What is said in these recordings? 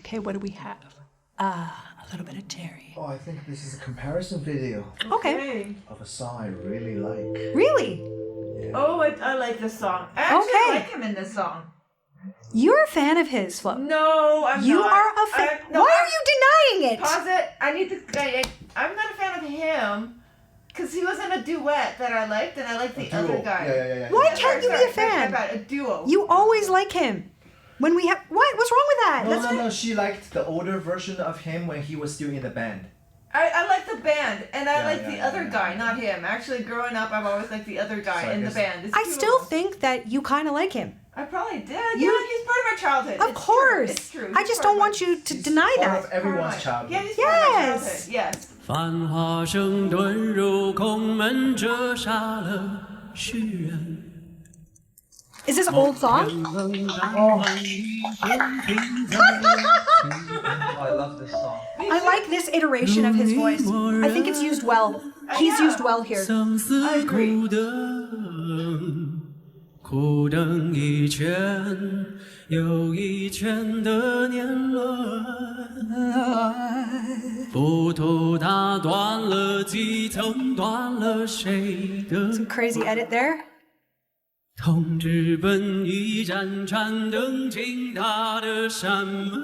Okay, what do we have? A little bit of Terry. Oh, I think this is a comparison video Okay. of a song I really like. Really? Yeah. Oh, I like this song. I actually like him in this song. You're a fan of his, Flo. No, I'm You not. are a fan. No, Why are you denying it? Pause it. I need to. I'm not a fan of him because he was in a duet that I liked, and I like the other guy. Yeah. Why can't you be a fan? A duo. You always like him. When we have what? What's wrong with that? No. She liked the older version of him when he was still in the band. I like the band, and I like the other guy, yeah. not him. Actually, growing up, I've always liked the other guy in the band. It's I two still of them. think that you kind of like him. I probably did. Yeah, he's part of my childhood. Of course. It's true. I just don't want you to deny Part that. of everyone's childhood. Yeah, he's part of my childhood. Yes. 繁华声遁入空门，折煞了世人。 Is this an old song? Oh, I love this song. I like this iteration of his voice. I think it's used well. He's used well here. 相思苦等一圈又一圈的年轮，浮屠打断了几层，断了谁的 Some crazy edit there. 痛直奔一盏盏灯进他的山门，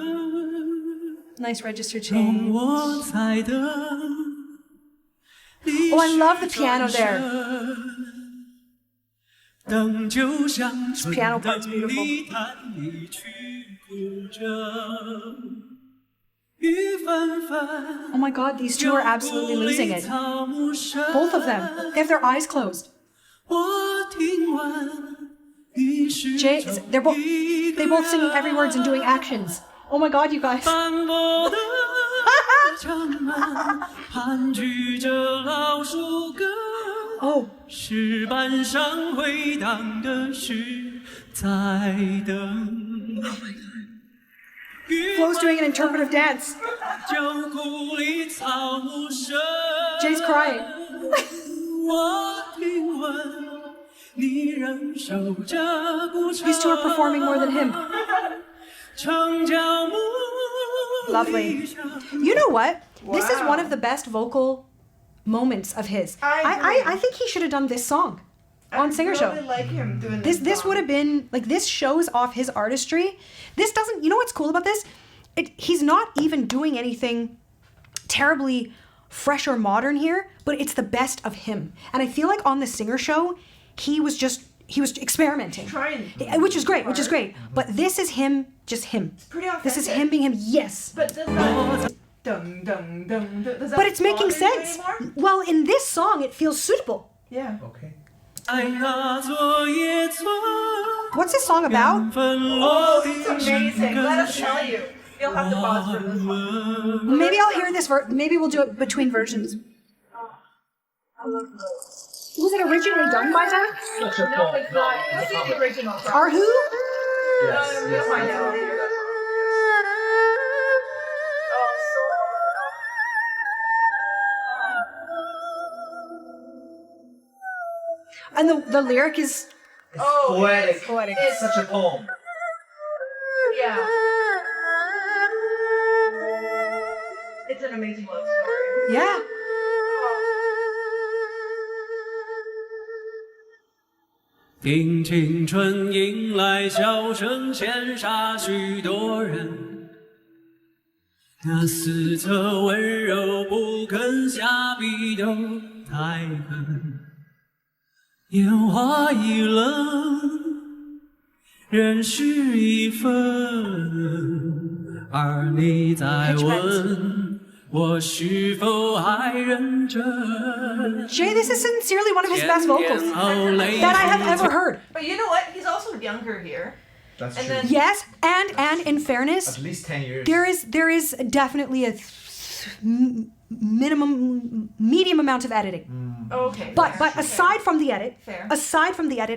Nice register 容 change. 我猜得。 Oh, I love the piano there. 灯就像春 piano 灯 part's beautiful. 里弹一曲古筝，雨纷纷。 Oh my god, these two are absolutely losing it. Both of them. They have their eyes closed. 我听闻你是 Jay, they both singing every words and doing actions. Oh my god, you guys. 斑驳的城门，盘踞着老树根。 Oh. 石板上回荡的是在等。Flo's doing an interpretive dance. 旧故里草木深。 Jay's crying. 我听闻你仍守着古城。 These two are performing more than him. 城郊牧 Lovely. You know what? This is one of the best vocal moments of his. I think he should have done this song on Singer I Show. really like him doing this. This would have been like, this shows off his artistry. This doesn't, you know what's cool about this? He's not even doing anything terribly fresh or modern here, but it's the best of him. And I feel like on the Singer Show, he was experimenting. Trying. Which is great. But this is him, just him. It's pretty authentic. This is him being him, yes. But does that... Dun, dun, dun, dun, does that But it's making bother you sense. anymore? Well, in this song, it feels suitable. Yeah. Okay. 在那座野村， What's this song about? Oh, it's amazing. Let us tell you. You'll have to pause for this one. Maybe I'll hear this. Maybe we'll do it between versions. Was it originally done by them? No, it's not. This is the original song. Are who? Yes. We'll find out later. And the lyric is It's poetic. poetic. It's such a poem. Yeah. It's an amazing love story. Yeah. 定青春迎来笑声，羡煞许多人。那四侧温柔不肯下笔都太狠。烟花易冷，人事已分，而你在问我是否还认真。 Jay, this is sincerely one of his best vocals that I have ever heard. But you know what? He's also younger here. That's And true. then- Yes, and in fairness, At least 10 years. there is definitely a medium amount of editing. Okay. But aside from the edit, Fair.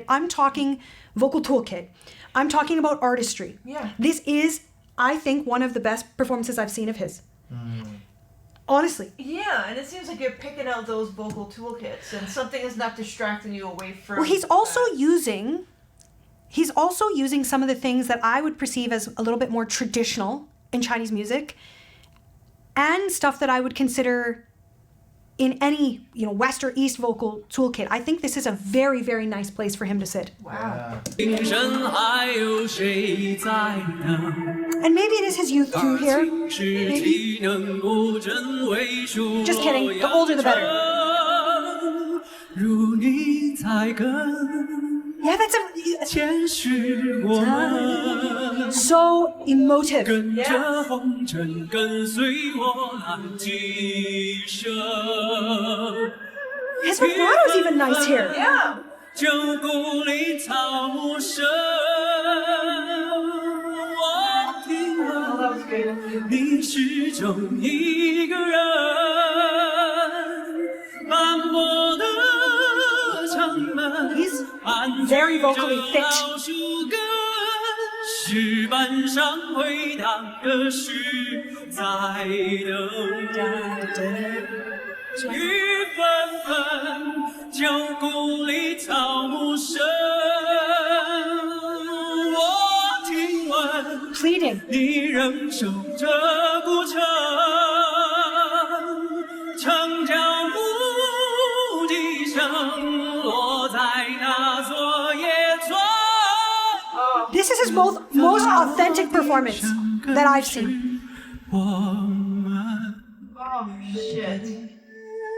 I'm talking vocal toolkit. I'm talking about artistry. Yeah. This is, I think, one of the best performances I've seen of his. Honestly. Yeah, and it seems like you're picking out those vocal toolkits, and something is not distracting you away from. Well, he's also using some of the things that I would perceive as a little bit more traditional in Chinese music and stuff that I would consider in any, West or East vocal toolkit. I think this is a very, very nice place for him to sit. Wow. And maybe it is his youth too here. Maybe. Just kidding. The older the better. Yeah, that's so emotive. His vibrato is even nice here. Yeah. 旧故里草木深，我听闻你始终一个人，斑驳的城门， He's very vocally fit. 老树根，石板上回荡的是在等。 雨纷纷，旧故里草木深。我听闻 Pleading. 你仍守着古城，城角木笛声落在那昨夜窗。 This is his most authentic performance that I've seen. 我们 Oh shit.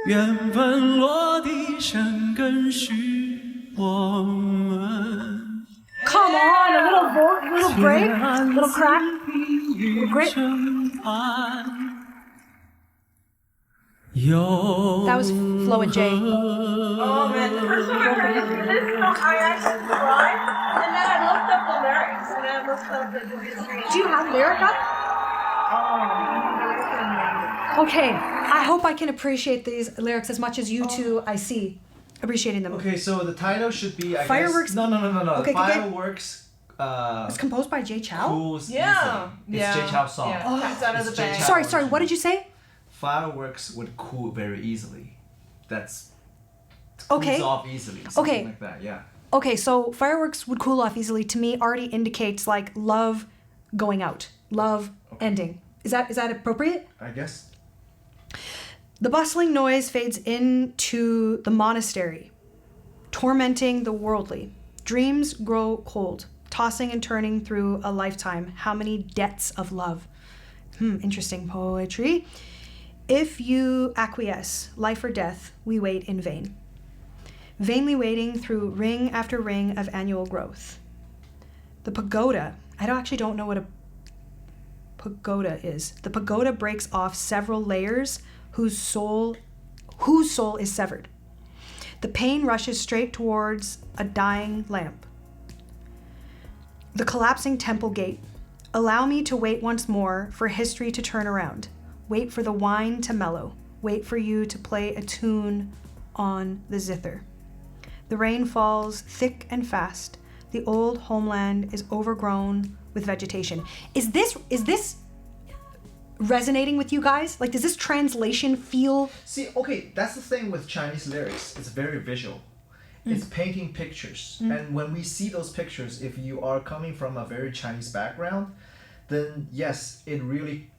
缘分落地生根是我们。 Come on, a little break, little crack, little grit. That was Flo and Jay. Oh man, the first time I heard this song, I actually cried, and then I looked up the lyrics, and I looked up the history. Do you have lyric up? Okay, I hope I can appreciate these lyrics as much as you two I see appreciating them. Okay, so the title should be Fireworks- Guess, no. Okay, okay. Fireworks. It's composed by Jay Chow? Cools Yeah. easily. It's Jay Chow's song. Yeah, comes out of the It's Jay bag. Chow. Sorry, what did you say? Fireworks would cool very easily. That's Okay. cools off easily. Something Okay. like that. Yeah. Okay, so fireworks would cool off easily to me already indicates like love going out, love ending. Is that appropriate? I guess. The bustling noise fades into the monastery, tormenting the worldly. Dreams grow cold, tossing and turning through a lifetime. How many debts of love? Interesting poetry. If you acquiesce, life or death, we wait in vain. Vainly waiting through ring after ring of annual growth. The pagoda, I actually don't know what a pagoda is. The pagoda breaks off several layers whose soul is severed. The pain rushes straight towards a dying lamp. The collapsing temple gate. Allow me to wait once more for history to turn around. Wait for the wine to mellow. Wait for you to play a tune on the zither. The rain falls thick and fast. The old homeland is overgrown with vegetation. Is this resonating with you guys? Like, does this translation feel... See, okay, that's the thing with Chinese lyrics. It's very visual. It's painting pictures. And when we see those pictures, if you are coming from a very Chinese background, then yes, it really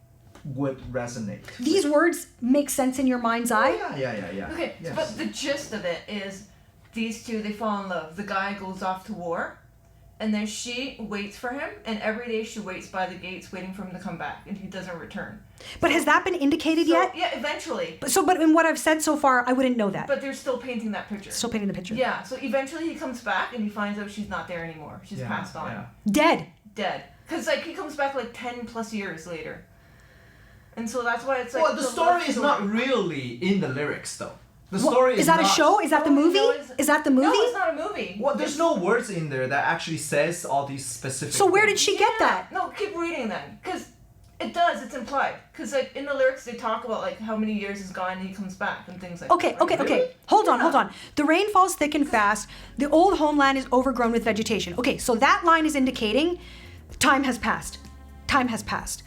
would resonate. These words make sense in your mind's eye? Yeah. Okay, Yes. but the gist of it is these two, they fall in love. The guy goes off to war, and then she waits for him, and every day she waits by the gates waiting for him to come back, and he doesn't return. But has that been indicated So, yet? yeah, eventually. But in what I've said so far, I wouldn't know that. But they're still painting that picture. Still painting the picture. Yeah, so eventually he comes back, and he finds out she's not there anymore. She's passed on. Yeah. Dead. Dead. Because, like, he comes back, like, 10 plus years later. And so that's why it's like... Well, the story is not really in the lyrics, though. The story Is that not, a show? Is that the movie? Is that the movie? No, it's not a movie. Well, there's no words in there that actually says all these specific So where did things. she get that? No, keep reading then. Because it does, it's implied. Because, like, in the lyrics, they talk about, like, how many years is gone and he comes back and things like Okay, that. okay. Hold on. The rain falls thick and fast. The old homeland is overgrown with vegetation. Okay, so that line is indicating time has passed. Time has passed.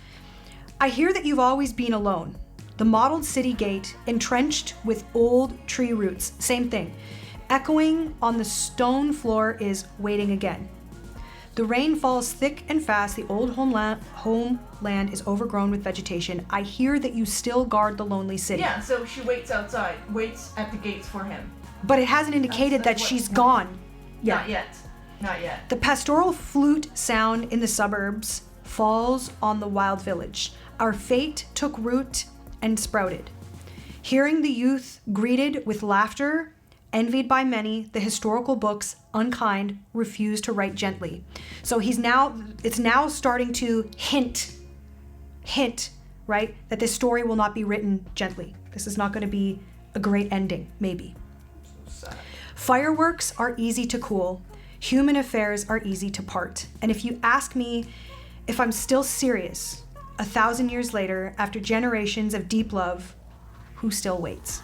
I hear that you've always been alone. The mottled city gate, entrenched with old tree roots. Same thing. Echoing on the stone floor is waiting again. The rain falls thick and fast. The old homeland is overgrown with vegetation. I hear that you still guard the lonely city. Yeah, so she waits outside, waits at the gates for him. But it hasn't indicated that she's gone. Yeah. Not yet. Not yet. The pastoral flute sound in the suburbs falls on the wild village. Our fate took root and sprouted. Hearing the youth greeted with laughter, envied by many, the historical books, unkind, refuse to write gently. So it's now starting to hint, right, that this story will not be written gently. This is not going to be a great ending, maybe. So sad. Fireworks are easy to cool. Human affairs are easy to part. And if you ask me if I'm still serious, 1,000 years later, after generations of deep love, who still waits?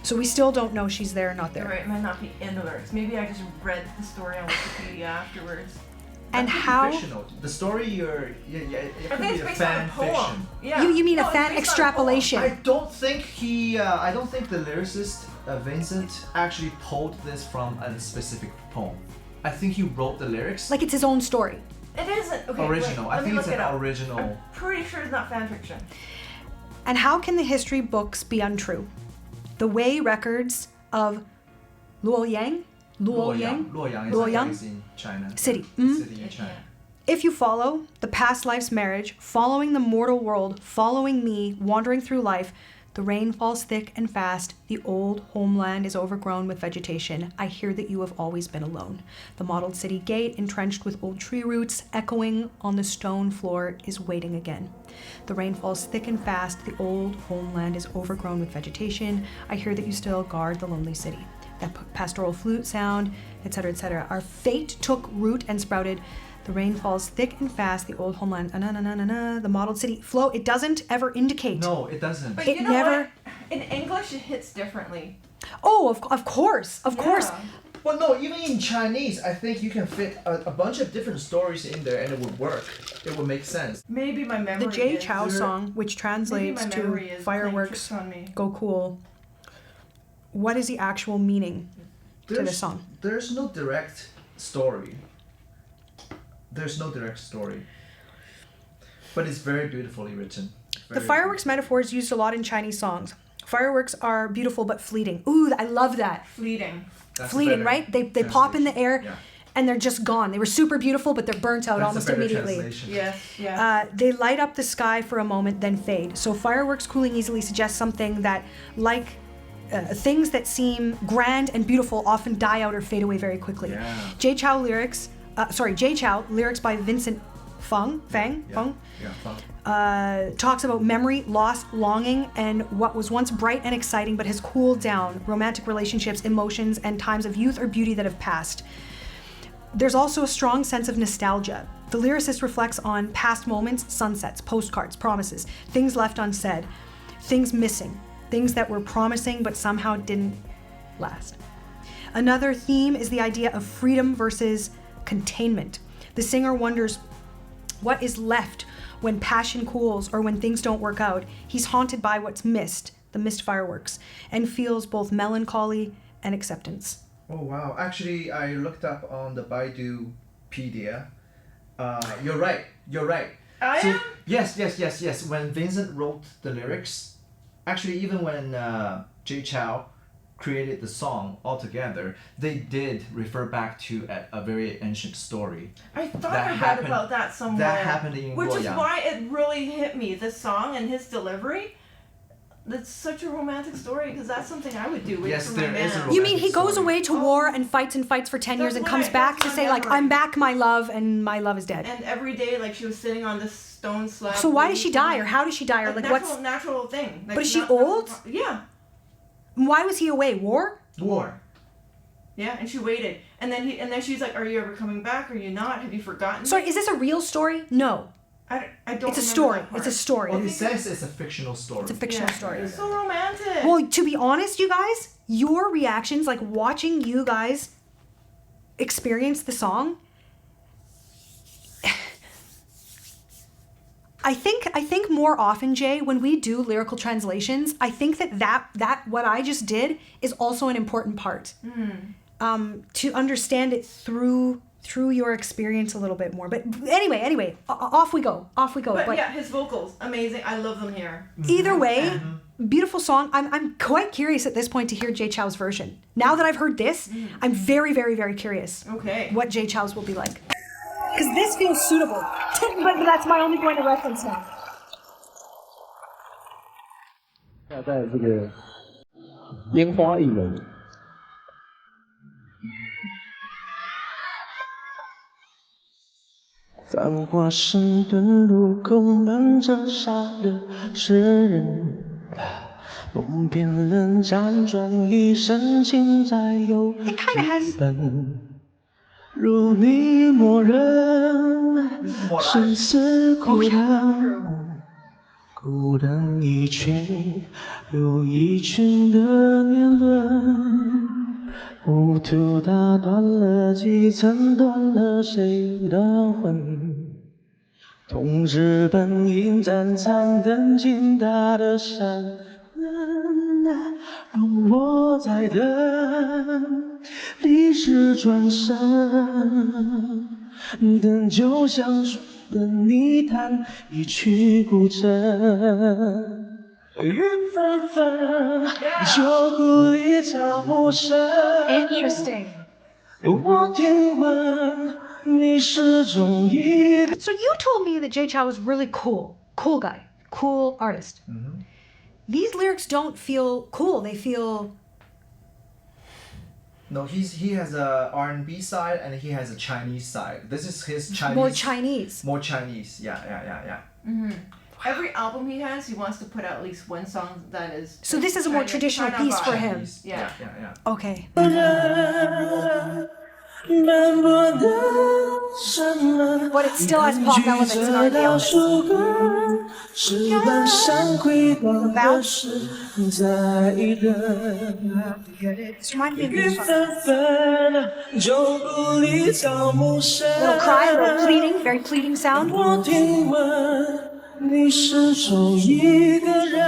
So we still don't know she's there or not there. You're right, it might not be in the lyrics. Maybe I just read the story on Wikipedia afterwards. And That could be how? fictional. The story it I could think be it's a based on a fan poem. fiction. Yeah. You mean No, a it's fan based on a poem. extrapolation? I don't think the lyricist Vincent actually pulled this from a specific poem. I think he wrote the lyrics. Like it's his own story. It isn't. Okay, original. Wait, I let me think it's look it an up. original. I'm pretty sure it's not fan fiction. And how can the history books be untrue? The way records of Luoyang Luoyang is in China. City. City in China. If you follow the past life's marriage, following the mortal world, following me, wandering through life, the rain falls thick and fast. The old homeland is overgrown with vegetation. I hear that you have always been alone. The mottled city gate, entrenched with old tree roots, echoing on the stone floor, is waiting again. The rain falls thick and fast. The old homeland is overgrown with vegetation. I hear that you still guard the lonely city. That pastoral flute sound, etc., etc. Our fate took root and sprouted. The rain falls thick and fast. The old homeland, the mottled city. Flo, it doesn't ever indicate. No, it doesn't. But It you know never- what? In English, it hits differently. Oh, of course. Yeah. Well, no, even in Chinese, I think you can fit a bunch of different stories in there and it would work. It would make sense. Maybe my memory The Jay is... Chow song, which Maybe translates my to memory is fireworks playing tricks on me. go cool. What is the actual meaning to the There's- song? There's no direct story. But it's very beautifully written. The fireworks metaphor is used a lot in Chinese songs. Fireworks are beautiful but fleeting. Ooh, I love that. Fleeting. That's Fleeting, better right? They pop in the air Yeah. and they're just gone. They were super beautiful, but they're burnt out That's a almost better immediately. translation. Yes, yeah. They light up the sky for a moment, then fade. So fireworks cooling easily suggests something that, like things that seem grand and beautiful, often die out or fade away very quickly. Yeah. Jay Chow, lyrics by Vincent Fang, talks about memory, loss, longing, and what was once bright and exciting but has cooled down, romantic relationships, emotions, and times of youth or beauty that have passed. There's also a strong sense of nostalgia. The lyricist reflects on past moments, sunsets, postcards, promises, things left unsaid, things missing, things that were promising but somehow didn't last. Another theme is the idea of freedom versus containment. The singer wonders what is left when passion cools or when things don't work out. He's haunted by what's missed, the missed fireworks, and feels both melancholy and acceptance. Oh wow! Actually, I looked up on the Baidupedia. You're right. I am? Yes. When Vincent wrote the lyrics, actually, even when Jay Chow created the song altogether, they did refer back to a very ancient story. I thought that I read happened- about that somewhere. that happened in Which is Luoyang. why it really hit me, this song and his delivery. That's such a romantic story, because that's something I would do. Wait Yes, for my there is a man. You mean he romantic goes story. away to war and fights for 10 years That's and comes right, back to that's say, my like, memory. I'm back, my love, and my love is dead. And every day, like, she was sitting on this stone slab. So why does she waiting for die, him. or how does she die, or A like natural thing. Like, But is she natural- old? Yeah. why was he away? War? War. Yeah, and she waited. And then she's like, are you ever coming back? Are you not? Have you forgotten? Sorry, is this a real story? No. I don't It's a remember story. that part. It's a story. Well, it says it's a fictional story. It's a fictional Yeah, story. It's so romantic. Well, to be honest, you guys, your reactions, like watching you guys experience the song, I think more often, Jay, when we do lyrical translations, I think that what I just did is also an important part. To understand it through through your experience a little bit more. But anyway, off we go. But yeah, his vocals, amazing. I love them here. Either way, beautiful song. I'm quite curious at this point to hear Jay Chou's version. Now that I've heard this, I'm very, very, very curious. Okay. What Jay Chou's will be like. Because this feels suitable. But that's my only point of reference now. 在这个烟花易冷。繁华盛顿路口门着杀的是人，梦偏冷辗转一生情债有剧本。如你默认，生死苦等，苦等一群又一群的年轮。糊涂打断了几层，断了谁的魂？痛直本应战场等劲大的山人，让我再等，历史转身，等就像说的泥潭一去不振。雨纷纷，旧故里草木深。Interesting. 我听闻你始终一个。 So you told me that Jay Chou was really cool. Cool guy. Cool artist. These lyrics don't feel cool. They feel... No, he has a R&B side and he has a Chinese side. This is his Chinese. More Chinese. More Chinese. Yeah. Every album he has, he wants to put out at least one song that is. So this is a more traditional China piece for vibe. him. Yeah. Okay. 斑驳的山门， But it still has pop elements in our elements. 石板上回荡的是在等。 This reminds me of 雨 this song. 纷纷，旧故里草木深。 Little cry, a little pleading, very pleading sound. 我听闻你始终一个人。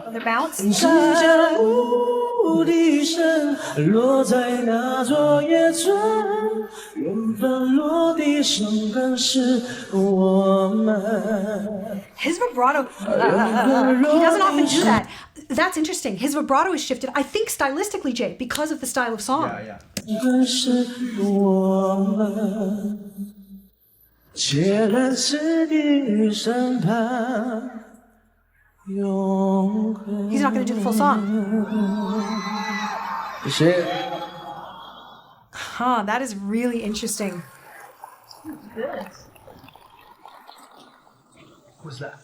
Another bounce. 指甲无笛声落在那座野村，缘分落地生根是我们。 His vibrato, he doesn't often do that. That's interesting. His vibrato is shifted, I think stylistically, Jay, because of the style of song. Yeah. 根是我们，结了此地与审判。 He's not going to do the full song. Huh, that is really interesting. Good. Who's that?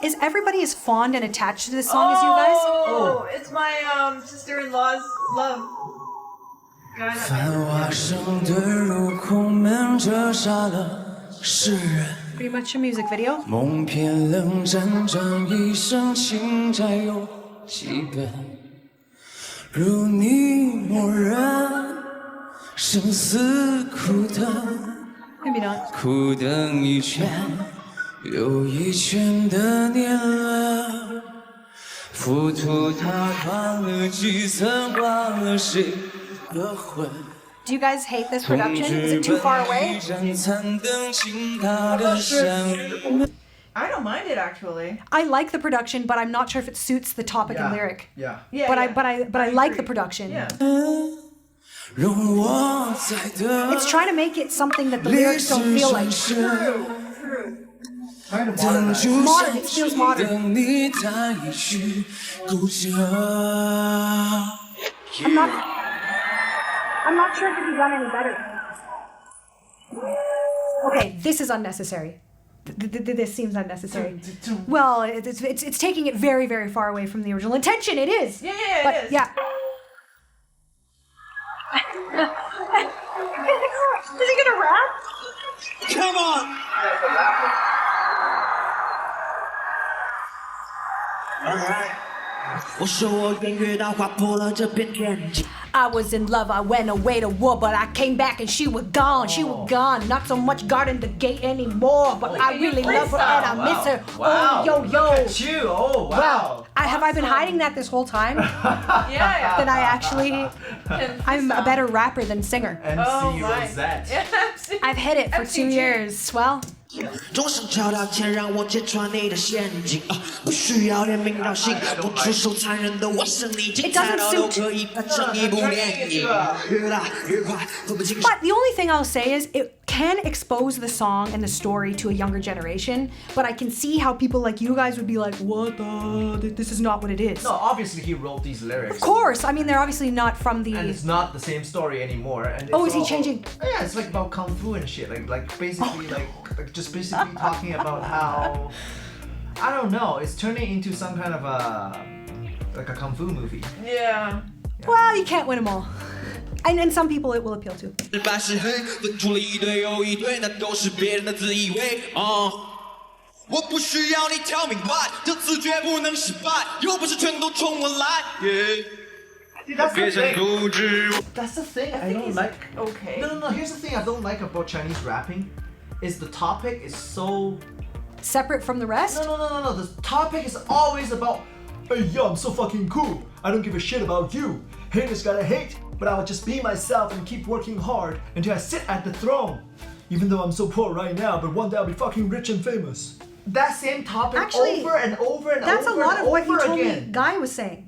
Is everybody as fond and attached to this song as you guys? Oh, it's my sister-in-law's love. Guy that 繁华盛顿路口门着杀了世人。 Pretty much a music video. 梦偏冷辗转一生情债有几本，如你默认，生死苦等， Maybe not. 苦等一圈又一圈的年轮，浮屠打断了几层，换了谁的魂？ Do you guys hate this production? Is it too far away? I don't mind it actually. I like the production, but I'm not sure if it suits the topic and lyric. Yeah. Yeah. But yeah. I like the agree. production. Yeah. It's trying to make it something that the lyrics don't feel like. Kind of modernized. Modern, it feels modern. I'm not sure it could be done any better. Okay, this is unnecessary. This seems unnecessary. Well, it's taking it very, very far away from the original intention. It is. Yeah, But it is. yeah. Is he gonna rap? Come on! Alright. 我说我愿越大划破了这片天际。I was in love, I went away to war, but I came back and she was gone. She was gone. Not so much guarding the gate anymore, but I really love her and I miss her. Wow. Oh, yo, yo. Look at you. Oh, wow. Wow. Have I been hiding that this whole time? Yeah. That I actually, And I'm a better rapper than singer. MC Rozette. Yeah. I've hit it for MC 2 years. Well, 钟声敲到前，让我揭穿你的陷阱。不需要连名道姓，不出手残忍的我是你，精彩到都可以拍成一部电影。越大越快，分不清。 but the only thing I'll say is it can expose the song and the story to a younger generation, but I can see how people like you guys would be like, what the, this is not what it is. No, obviously he wrote these lyrics. Of course, I mean, they're obviously not from the... And it's not the same story anymore. And Oh, it's is he all- changing? Yeah, it's like about kung fu and shit. Like basically like just basically talking about how I don't know. It's turning into some kind of like a kung fu movie. Yeah. Well, you can't win them all. And some people it will appeal to. 白是黑，分出了一堆又一堆，那都是别人的自以为。我不需要你挑明白，这次绝不能失败，又不是全都冲我来。That's the 别想 thing. 阻止我。 That's the thing I think don't he's like. okay. No. Here's the thing I don't like about Chinese rapping, is the topic is so. Separate from the rest? No. The topic is always about. Hey, yo, I'm so fucking cool. I don't give a shit about you. Haters gotta hate, but I'll just be myself and keep working hard until I sit at the throne. Even though I'm so poor right now, but one day I'll be fucking rich and famous. That same topic Actually, over and over and That's over a lot and of what you over told again. me Guy was saying.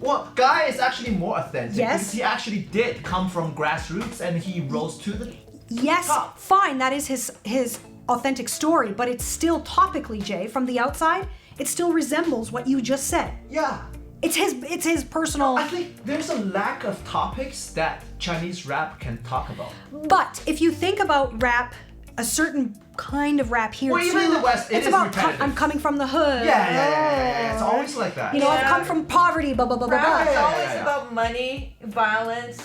Well, Guy is actually more authentic. Yes. Because he actually did come from grassroots and he rose to the Yes, top. fine, that is his authentic story, but it's still topically, Jay, from the outside, it still resembles what you just said. Yeah. It's his personal... I think there's a lack of topics that Chinese rap can talk about. But if you think about rap, a certain kind of rap here Well, too, even in the West, it it's is about repetitive. I'm coming from the hood. Yeah. It's always like that. You know, I've Yeah. come from poverty, blah blah blah blah Rap blah. is always yeah. about money, violence,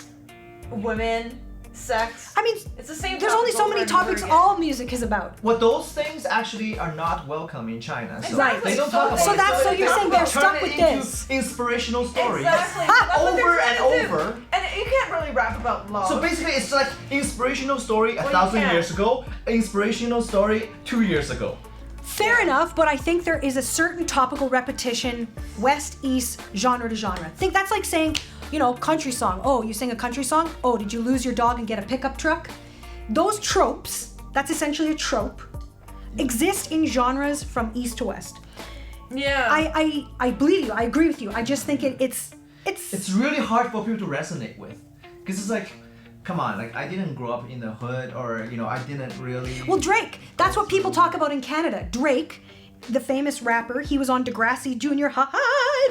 women, sex. I mean, It's the same. there's only so many topics all music is about. Well, those things actually are not welcome in China. So Right. They don't talk about So it. that's- so they you're talk saying they're about stuck turning with it into this. inspirational stories. Exactly. That's what they're Over trying and to do. over. And you can't really rap about love. So basically, it's like inspirational story you 1,000 can. years ago, inspirational story 2 years ago. Fair enough, but I think there is a certain topical repetition, west, east, genre to genre. I think that's like saying, you know, country song. Oh, you sing a country song? Oh, did you lose your dog and get a pickup truck? Those tropes, that's essentially a trope, exist in genres from east to west. yeah. I believe you. I agree with you. I just think it's It's really hard for people to resonate with. Because it's like, come on, like I didn't grow up in the hood or, you know, I didn't really... Well, Drake, that's what people talk about in Canada. Drake, the famous rapper, he was on Degrassi Jr.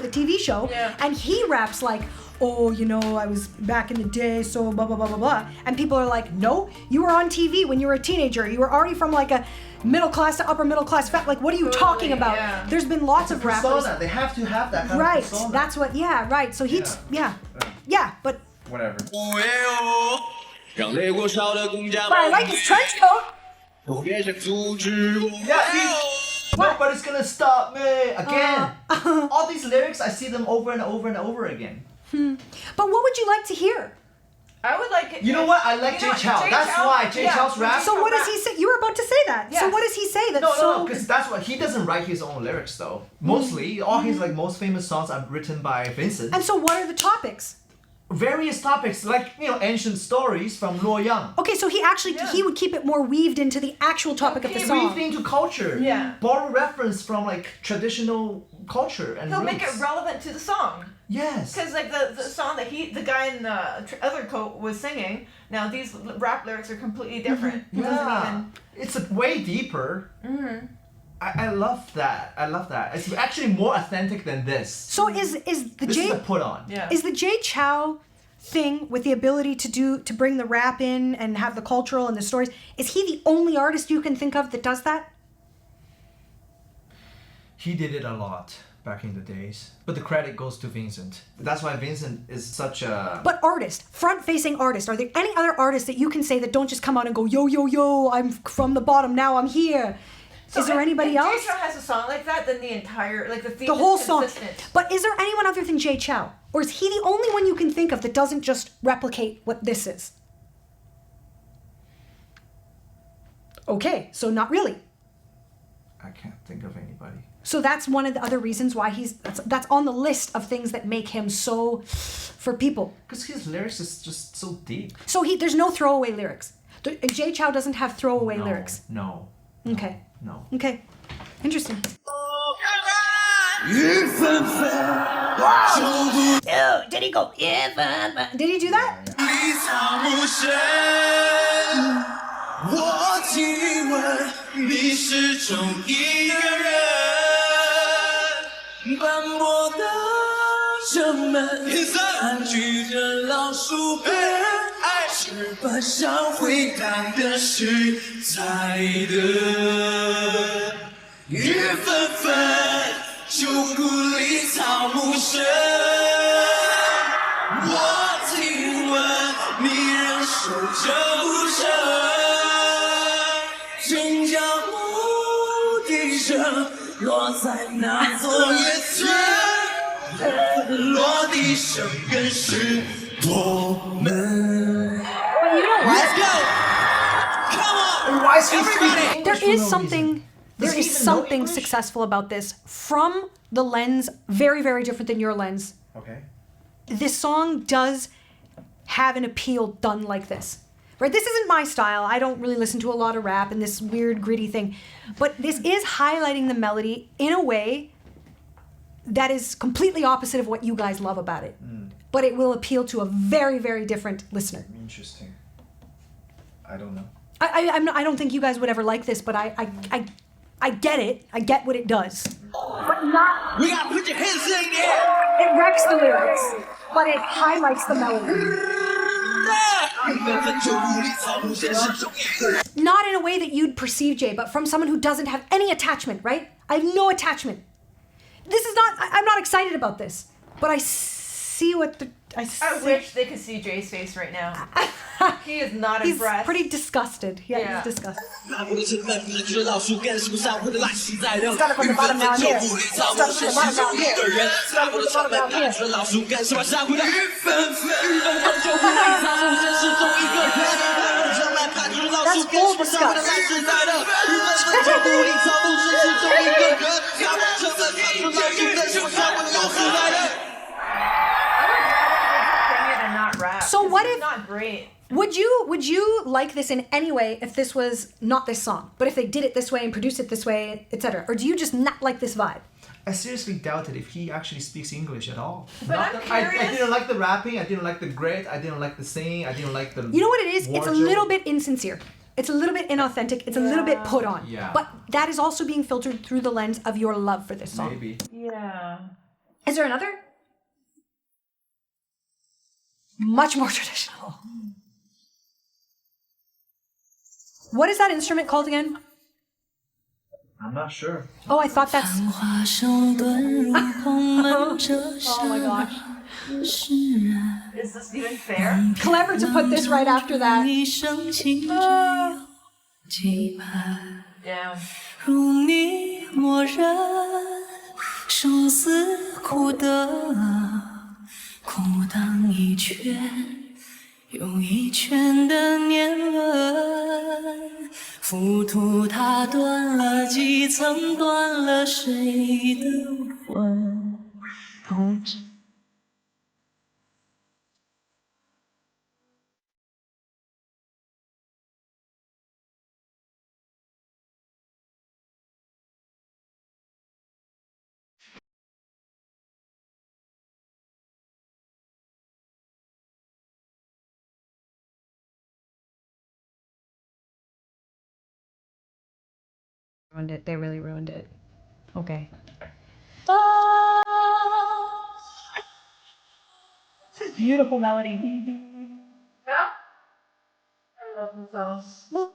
The TV show, Yeah. and he raps like, oh, you know, I was back in the day, so blah, blah, blah, blah, blah. And people are like, no, you were on TV when you were a teenager. You were already from like a middle class to upper middle class, what are you Totally, talking about? yeah. There's been lots of rappers. persona. They have to have that kind Right, of persona. that's what, yeah, right. So he's, yeah, but Whatever. 让泪过少的公家 but I like his trench coat. 都别想阻止我。 Yeah, see, nobody's gonna stop me again. All these lyrics, I see them over and over and over again. But what would you like to hear? I would like it. You know what? I like Jay Chou. That's why Jay Chou's rap. So what does he say? You were about to say that. So Yes. what does he say that's No, so... because that's what he doesn't write his own lyrics though. Mostly, all his like most famous songs are written by Vincent. And so what are the topics? Various topics like ancient stories from Luoyang. Okay, so he actually Yeah. he would keep it more weaved into the actual topic of the He song. Weaved into culture. Yeah. Borrow reference from like traditional culture and He'll roots. make it relevant to the song. Yes. Because like the song that the guy in the other coat was singing, now these rap lyrics are completely different. He doesn't Yeah. even. It's way deeper. I love that. I love that. It's actually more authentic than this. So is the This Jay is a put on. Yeah. is the Jay Chou thing with the ability to bring the rap in and have the cultural and the stories, is he the only artist you can think of that does that? He did it a lot back in the days. But the credit goes to Vincent. That's why Vincent is such a... But artist, front-facing artist, are there any other artists that you can say that don't just come out and go, yo, yo, yo, I'm from the bottom, now I'm here? Is there anybody else? If Jay Chou has a song like that, then the entire, like the theme The whole is song. consistent. But is there anyone other than Jay Chou? Or is he the only one you can think of that doesn't just replicate what this is? Okay, so not really. I can't think of anybody. So that's one of the other reasons why that's on the list of things that make him so for people. Because his lyrics is just so deep. So there's no throwaway lyrics. Jay Chou doesn't have throwaway lyrics. No. Okay. No. Okay. Interesting. Oh, did he go? Did he do that? Yeah. 我亲吻你始终一个人，斑驳的城门，盘踞着老鼠笨，石板上回荡的是在的雨纷纷，旧故里草木深。我亲吻你，仍守着无声。 真假目的声落在那座夜村，落地生根是我们。But you know what? Let's go! Come on! Why is he speaking English for no reason? There Does he is even know something English? successful about this from the lens, very, very different than your lens. Okay. This song does have an appeal done like this. Right? This isn't my style. I don't really listen to a lot of rap and this weird gritty thing. But this is highlighting the melody in a way that is completely opposite of what you guys love about it. But it will appeal to a very, very different listener. Interesting. I don't know. I don't think you guys would ever like this, but I get it. I get what it does. But not... We gotta put your hands in the air! It wrecks the lyrics, but it highlights the melody. Not in a way that you'd perceive, Jay, but from someone who doesn't have any attachment, right? I have no attachment. This is not... I'm not excited about this, but I see what the... I wish they could see Jay's face right now. He is not He's impressed. pretty disgusted. Yeah, Yeah. he's disgusted. Started from the bottom down here. Started from the bottom down here. Started from the bottom down here. That's full disgust. So what if... Not great. Would you like this in any way if this was not this song, but if they did it this way and produced it this way, etc.? Or do you just not like this vibe? I seriously doubted if he actually speaks English at all. But I'm I curious- didn't like the rapping, I didn't like the grit, I didn't like the singing, I didn't like the... You know what it is? It's a wardrobe. little bit insincere. It's a little bit inauthentic. It's a little bit put on. Yeah. But that is also being filtered through the lens of your love for this song. Maybe. Yeah. Is there another? Much more traditional. What is that instrument called again? I'm not sure. Oh, I thought that's... Oh my gosh. Is this even fair? Clever to put this right after that. Yeah. 如你默认，生死苦等，苦当一圈又一圈的年轮，浮屠它断了几层，断了谁的魂？不知。Ruined it. They really ruined it. Okay. Beautiful melody. Yeah. I love this song.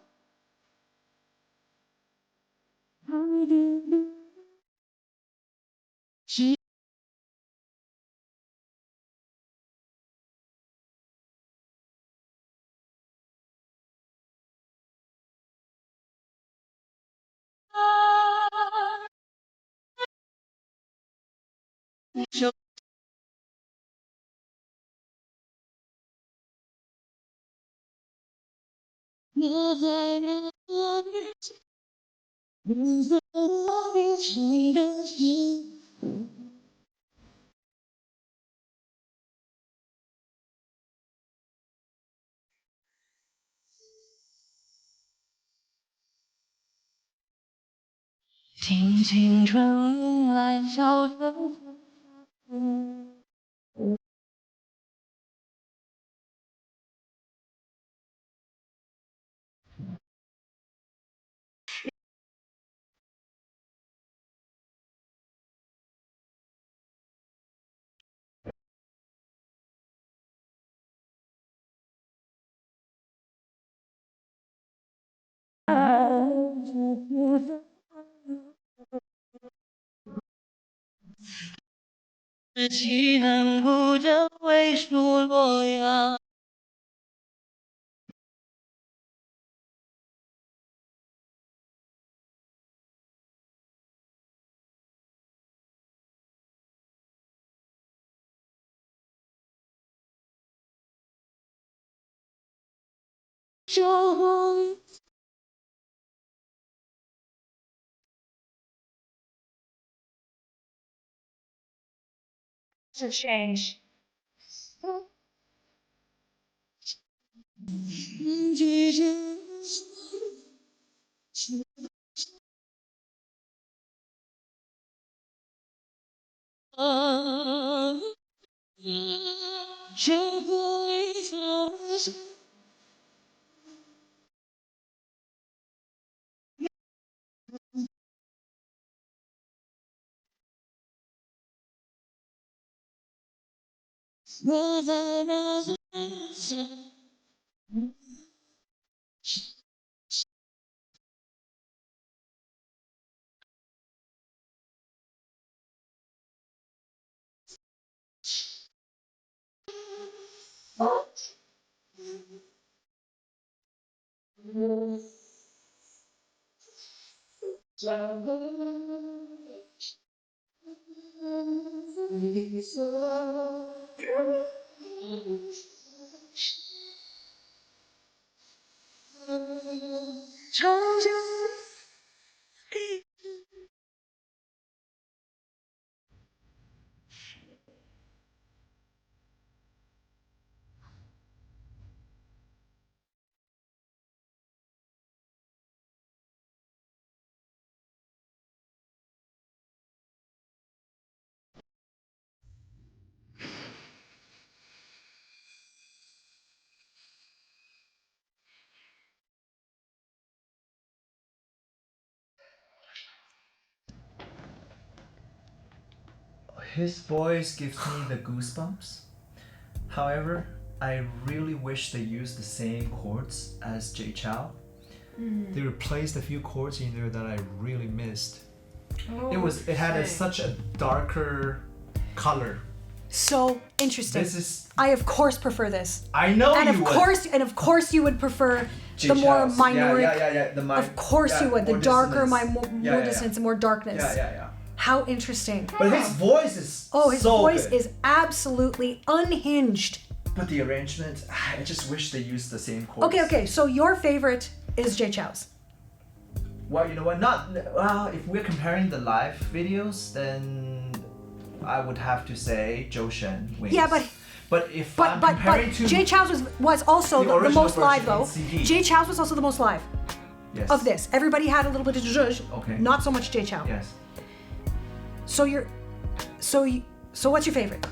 听青春迎来笑声。岂能不这为数洛阳？To change. 长久。His voice gives me the goosebumps. However, I really wish they used the same chords as Jay Chou. They replaced a few chords in there that I really missed. It had such a darker color. So interesting. I of course prefer this. I know and you would. And of course you would prefer Jay the more Chou's. minor. Of course you would. The darker, more dissonance and more darkness. Yeah. How interesting. But his voice is his so voice good. is absolutely unhinged. But the arrangement, I just wish they used the same chords. Okay. So your favorite is Jay Chou's. Well, you know what? If we're comparing the live videos, then I would have to say Zhou Shen wins. Yeah, but comparing to Jay Chou's was also the most live though. CD. Jay Chou's was also the most live Yes. of this. Everybody had a little bit of zhuzh. Okay. Not so much Jay Chou. Yes. So what's your favorite?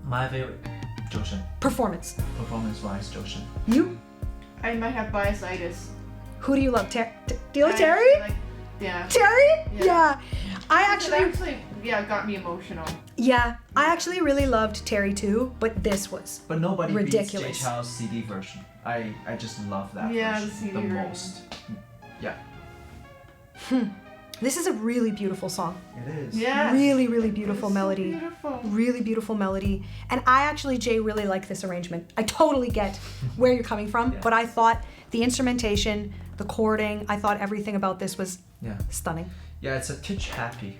My favorite, Zhou Shen. Performance. Performance-wise, Zhou Shen. You? I might have biasitis. Who do you love? Do you like I Terry? Yeah. Terry? Yeah. I It actually got me emotional. I actually really loved Terry too, but this was But nobody ridiculous. beats Jay Chou's CD version. I just love that Yeah, the version CD the version. most. Yeah, This is a really beautiful song. it is. Yeah. Really, really beautiful It's so melody. beautiful. Really beautiful melody. And I actually, Jay, really like this arrangement. I totally get where you're coming from, but I thought the instrumentation, the chording, I thought everything about this was Yeah. stunning. Yeah, it's a titch happy.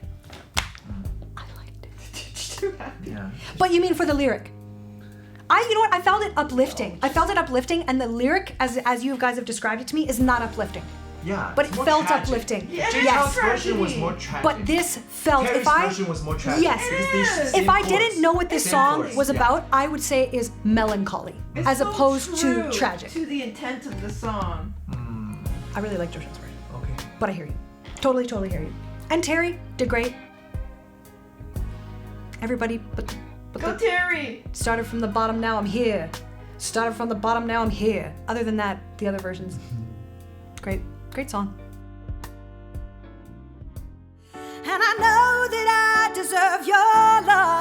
I liked it. too happy. Yeah. But you mean for the lyric? You know what? I found it uplifting. I felt it uplifting, and the lyric, as you guys have described it to me, is not uplifting. Yeah. But it's it more felt tragic. uplifting. Yes. Yes. version was more tragic. But this felt, Terry's version was more tragic. Yes. Because they If I didn't know what this Same song chorus, was yeah. about, I would say it is melancholy, It's as so opposed true to tragic. to the intent of the song. I really like Joshua's version, Okay. but I hear you. Totally hear you. And Terry did great. Everybody, but Go the, Terry! started from the bottom, now I'm here. Started from the bottom, now I'm here. Other than that, the other versions, great song. And I know that I deserve your love.